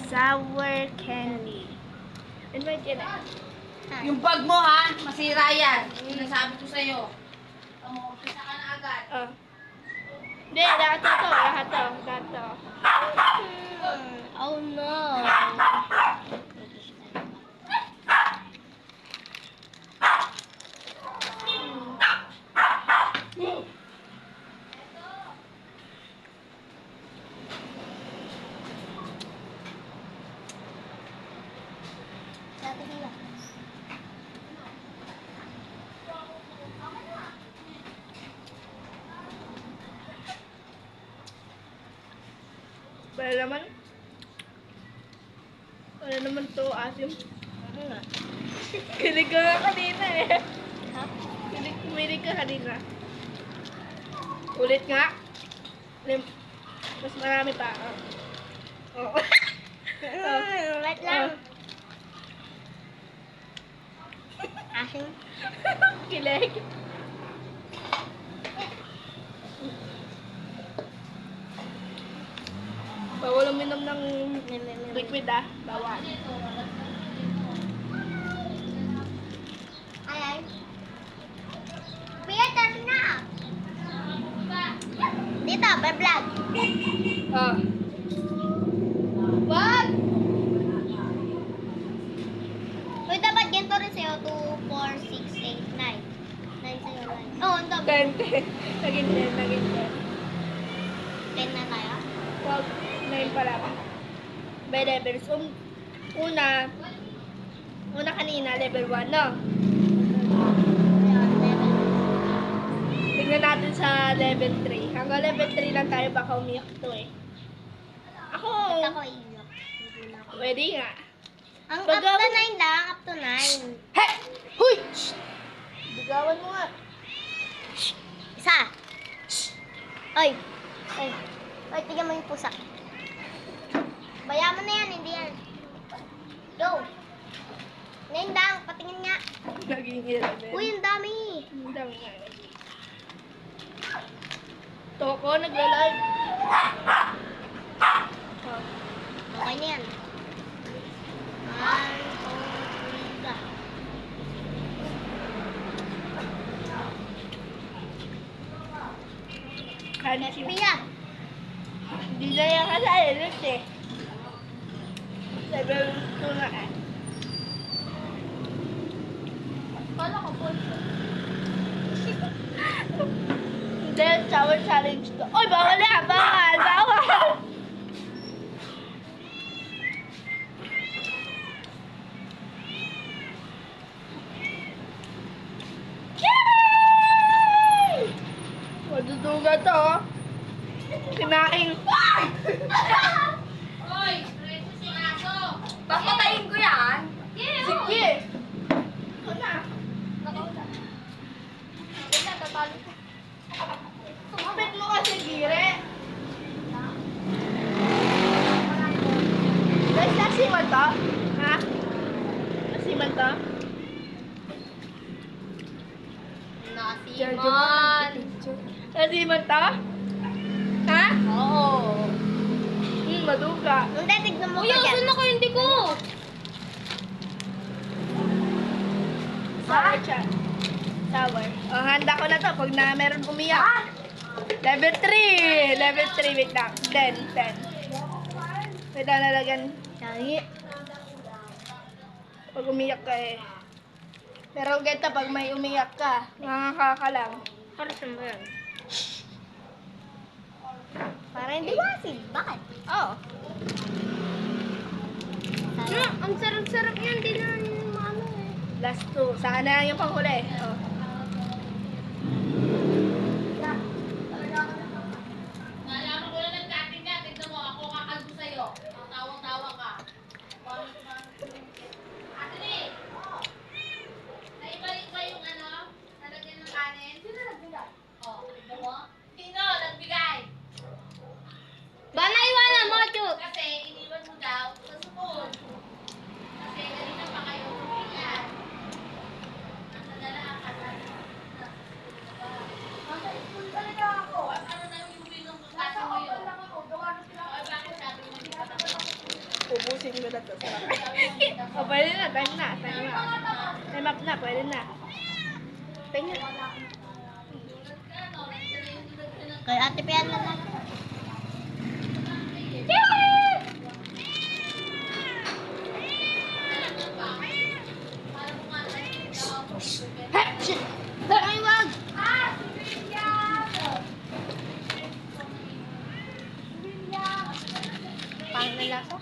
Sour candy. Ano ba yun? Yung bag mo ha, masira yan. Sinasabi ko sa'yo. Umpisa ka na agad. Oh. Hindi, lahat to. Oh no. Wala naman to, asim. Kilig ka nga kanina eh. Ha? Kumilig ka kanina. Ulit nga. Mas marami pa. Oh. Wait lang. Asin. Kilig. Bawal uminom ng liquid ah. Bawal. Ay. Kuya, tara na. Dito, by vlog. Oh. Wag! Uy, dapat ganito rin sa'yo. 2, 4, 6, 8, 9. 9 sa'yo, 9. Oh, ang dami. 10. Naging 10. 10 na tayo. Wag. 9 pa lang. By levels. Una kanina, level 1, no? Ayan, level. Tingnan natin sa level 3. Hanggang level 3 lang tayo, baka umiyak to eh. Ako, Ba't ako iyak? Hindi na ako. pwede nga. Ang up Bagawan- to 9 lang, up to 9. Hey! Huy! Shh! Bigawan mo nga. Isa. Oy. Oy. Oy, tignan mo yung pusa. Baya mo na yan, hindi yan. Go. 9 lang, patingin nga. Naging 11. Uy, ang dami. Ang dami nga. Toko, nagla-live. Oh. Okay na yan. 1, 2, 3, go. Kansi. Pia. Hindi na yan kasalit eh. Level 2 na eh. Kala ko po. Hindi, sour challenge to. Oy, bawal na! Bawal! Yay! Maduduga to. Oh. Kinain. Hoy, preso si Aso. Papatayin ko yan. Sige. Ito na. Sumabit mo kasi, Gire. Guys, nasiman to? Ha? Nasiman to? Nasiman. Nasiman to? Ha? Oo. Maduga. Hindi, tignan mo Uy, pa dyan. asan na kayo? Hindi ko. Sour siya. Sour. Oh, handa ko na to pag na meron umiyak. Level 3. Level 3. Wait lang. 10. Wait lang, nalagyan. Sorry. Pag umiyak ka eh. Pero geta, pag may umiyak ka, nakakaka lang. Para saan ba yan? Para hindi masin. Bakit? Oo. Ang sarap-sarap yan. Di na yung ano eh. Last 2. Saan na yung panghuli? Oh. Nalaman ko na nagkating ka. Tignan mo, ako kakalbo sa'yo. Ang tawang-tawa ka. Ate Lee! Naibalik ba yung ano? Nalagyan ng kanin? Sino nagbigay? Oh, tignan mo. Sino nagbigay? Ba naiwanan mo, Chuk? Kasi iniwan mo daw sa sukol. Kasi kanina pa kayo tumiyan. Nasa dala ang Ayusin ko na to. O, pwede na. Time na. Time up na. Pwede na. Time na. Kay Ate Pian na lang. Ay, wag! Pangit na lasa.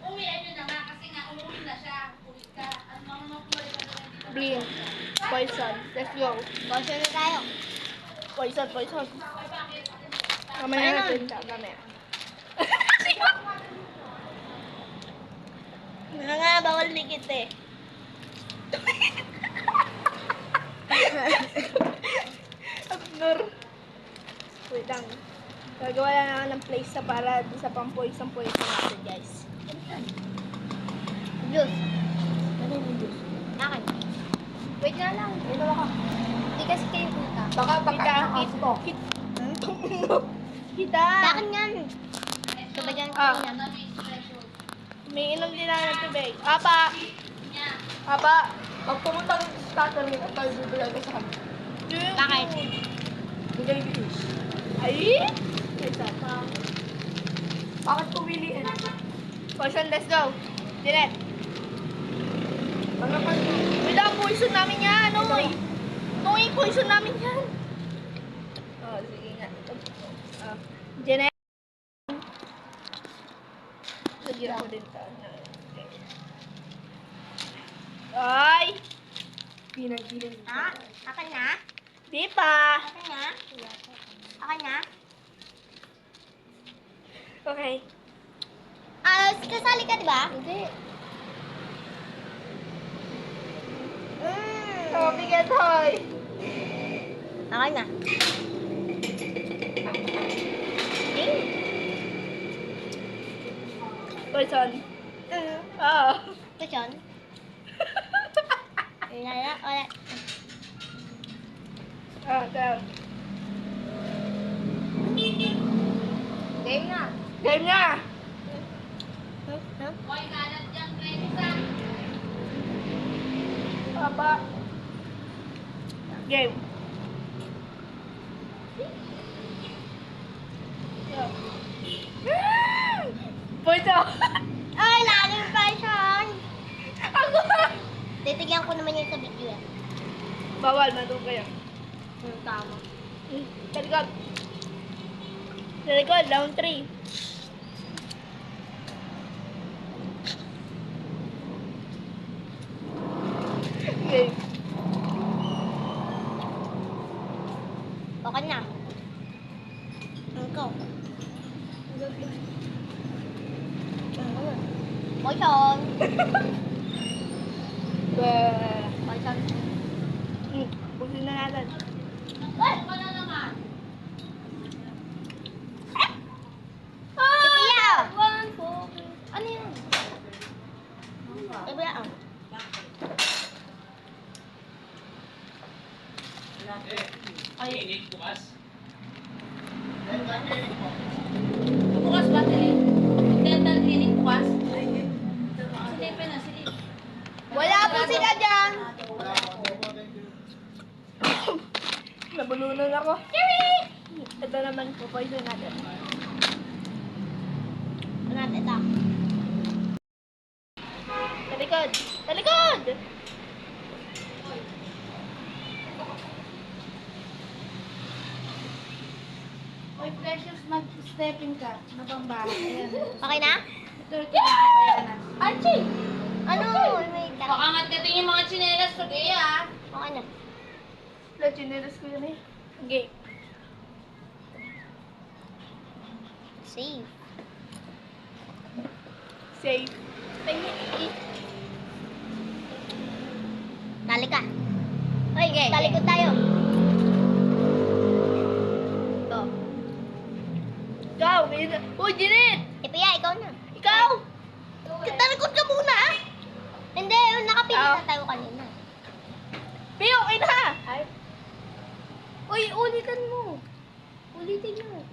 Uwian nyo na nga kasi nga umuwi na siya. Uwi ka. Ano Blink. Poison. Let's go. Potion na tayo. Poison. Mamaya Ayun. natin siya. Mamaya. Nga, bawal ligit eh. Abnor. Wait lang. Gagawa lang naman ng place na para doon sa pang-poison natin, guys. Juice. Ano yung juice? Akin. Wait nga lang. Dalawa ka. Hindi kasi kayo punta. Baka Kita. Akin yan. Ito ba dyan? Ah. Yan. May inom din na ng tubig. Apa! Pag pumunta ko sa tatami, tayo bibigay ko sa kanya. Bakit? Bigay fish. Ay! Isa. Bakit pumiliin? Poison, let's go. Direct. Pagkapan mo. Wala, poison namin yan, Noy. Noy, poison namin yan. Oh, sige nga. Jeanette. Lagyan ko din ito. Ay! Pinag-giling. Ah, akin na? Di pa. Akin na? Akin na? Okay. Kasali ka, di ba? Hindi. Mm. Oh, bigat, hoy. Akin na. Poison. Oo. Potion? Wala. Down. Game na. Game na. Hoy, kalat dyan, Clarissa. Papa. Game. Poison. Ay, lalo yung passion. Ako. Titigyan ko naman yun sa video eh. Bawal, madung kayo. Tama. Sa likod. Sa likod, down 3. Okay. Okay na. Ikaw. Poison. Poison. Pusin na natin. Ano ka na naman? Tipiya. Ano yan? Tipiya. Bukas ba, Tili? Dental clinic bukas? Silipin na, silip. Wala po sila dyan. Nabulunan ako. Ito naman po, poison natin. Ano natin ito? Sa likod! Sa likod! Hoy, Precious, mag-stepping ka. Nabambahan. Ayan. Okay na? Ito yung kinakabayanan. Archie! Ano? Wait lang. Baka matkating yung mga tsinelas ko, Gaya. Okay na. Legionnaires ko yun eh. Okay. Save. Safe. Tali ka. Hoy, talikod tayo. Go. Ikaw! Uy, Jeanette! Tipiya, ikaw na. Ikaw! tinira tayo kanina. Pi, okay na! Ay. Uy, ulitin mo. Ulitin mo.